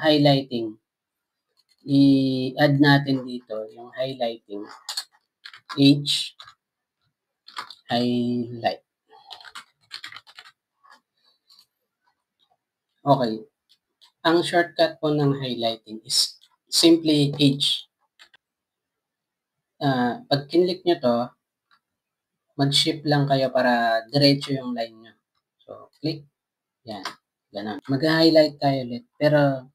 highlighting. I-add natin dito yung highlighting. H highlight. Okay. Ang shortcut po ng highlighting is simply H. Pag kinlik nyo to, mag-shift lang kayo para diretso yung line nyo. So, click. Yan. Ganun. Mag-highlight tayo ulit. Pero,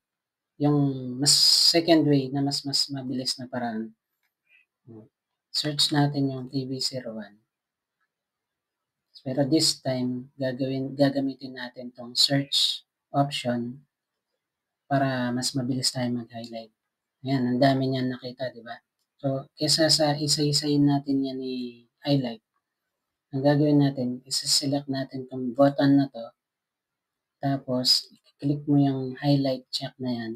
yung mas second way na mas mabilis na paraan, search natin yung TV01. Pero this time, gagamitin natin tong search option para mas mabilis tayo mag-highlight. Ayan, ang dami niyan nakita, di ba? So, kesa sa isa-isayin natin yan i-highlight, ang gagawin natin, isa-select natin tong button na to, tapos, click mo yung highlight check na yan.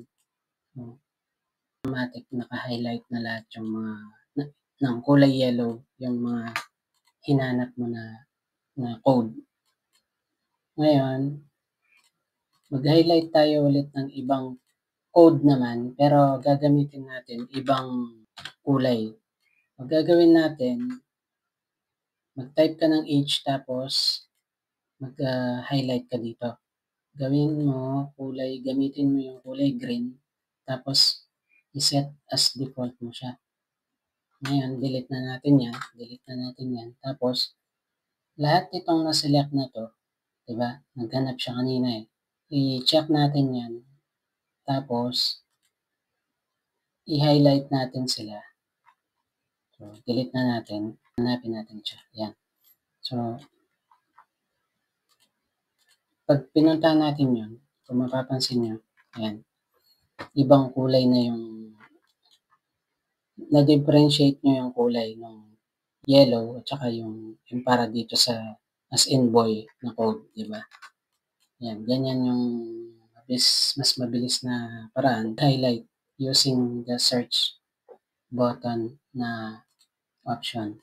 Automatic, naka-highlight na lahat yung mga ng kulay yellow, yung mga hinanap mo na code. Ngayon, mag-highlight tayo ulit ng ibang code naman, pero gagamitin natin ibang kulay. Ang gagawin natin, mag-type ka ng H tapos mag-highlight ka dito. Gawin mo gamitin mo yung kulay green, tapos i-set as default mo siya. Ngayon, delete na natin yan. Tapos, lahat itong na-select na to, diba? Naghanap siya kanina eh. I-check natin yan. Tapos, i-highlight natin sila. So, delete na natin. Hanapin natin siya. Yan. So, pag pinunta natin yun, kung mapapansin nyo, yan. Ibang kulay na yung na-differentiate nyo yung kulay ng yellow at saka yung para dito sa as in boy na code, di ba? Yan, ganyan yung mas mabilis na paraan. Highlight using the search button na option.